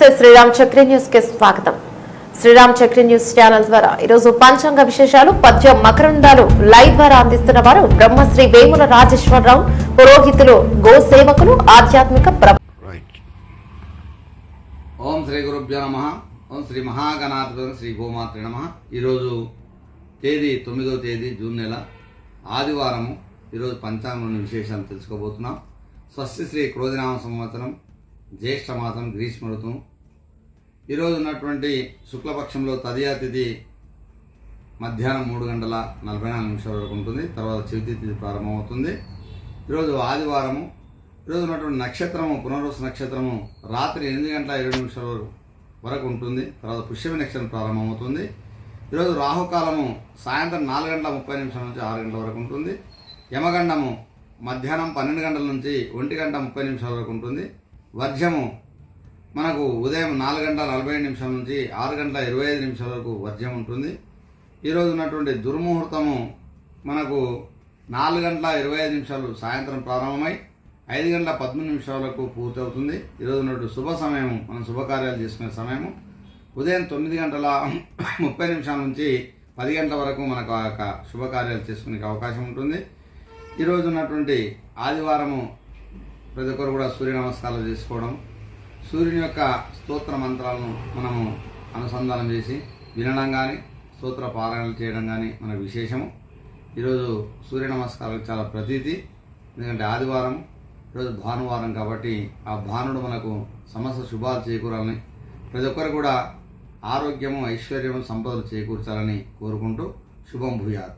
నమస్తే శ్రీరామ్ చక్రి న్యూస్ కి స్వాగతం. శ్రీరామ్ చక్రి న్యూస్ ఛానల్ ద్వారా ఈరోజు పంచాంగ విశేషాలు, పద్యం, మకరందాలు లైవ్ ద్వారా అందిస్తున్న వారు బ్రహ్మశ్రీ వేముల రాజేశ్వరరావు, పురోహితులు, గో సేవకులు, ఆధ్యాత్మిక ఓం శ్రీ గురుభ్యో నమః. ఓం శ్రీ మహాగణాధిపతి శ్రీ గోమాత్రే నమః. ఈరోజు తేదీ 9వ తేదీ జూన్ నెల ఆదివారము. ఈరోజు పంచాంగంలోని విశేషాలు తెలుసుకోబోతున్నాం. స్వస్తి శ్రీ క్రోధినామ సంవత్సరం, జ్యేష్ఠ మాసం, గ్రీష్మ ఋతువు. ఈరోజు ఉన్నటువంటి శుక్లపక్షంలో తదియా తిథి మధ్యాహ్నం 3:44 వరకు ఉంటుంది. తర్వాత చవితి తిథి ప్రారంభమవుతుంది. ఈరోజు ఆదివారము. ఈరోజు ఉన్నటువంటి నక్షత్రము పునర్వసు నక్షత్రము రాత్రి 8:20 వరకు ఉంటుంది. తర్వాత పుష్యమి నక్షత్రం ప్రారంభమవుతుంది. ఈరోజు రాహుకాలము సాయంత్రం 4:30 నుంచి 6 గంటల వరకు ఉంటుంది. యమగండము మధ్యాహ్నం 12 గంటల నుంచి 1:30 వరకు ఉంటుంది. వర్జము మనకు ఉదయం 4:47 నుంచి 6:25 వరకు వర్జం ఉంటుంది. ఈరోజు ఉన్నటువంటి దుర్ముహూర్తము మనకు 4:25 సాయంత్రం ప్రారంభమై 5:13 వరకు పూర్తవుతుంది. ఈరోజు ఉన్నటువంటి శుభ సమయం, మనం శుభకార్యాలు చేసుకునే సమయము ఉదయం 9:30 నుంచి 10 గంటల వరకు మనకు ఆ యొక్క శుభకార్యాలు చేసుకునే అవకాశం ఉంటుంది. ఈరోజు ఉన్నటువంటి ఆదివారము ప్రతి ఒక్కరు కూడా సూర్య నమస్కారాలు చేసుకోవడం, సూర్యుని యొక్క స్తోత్ర మంత్రాలను మనము అనుసంధానం చేసి వినడం కానీ, స్తోత్ర పారాయణలు చేయడం కానీ మన విశేషము. ఈరోజు సూర్య నమస్కారాలు చాలా ప్రతీతి. ఎందుకంటే ఆదివారం, ఈరోజు భానువారం కాబట్టి ఆ భానుడు మనకు సమస్త శుభాలు చేకూరాలని, ప్రతి ఒక్కరు కూడా ఆరోగ్యము, ఐశ్వర్యము, సంపదలు చేకూర్చాలని కోరుకుంటూ శుభం భూయాత్.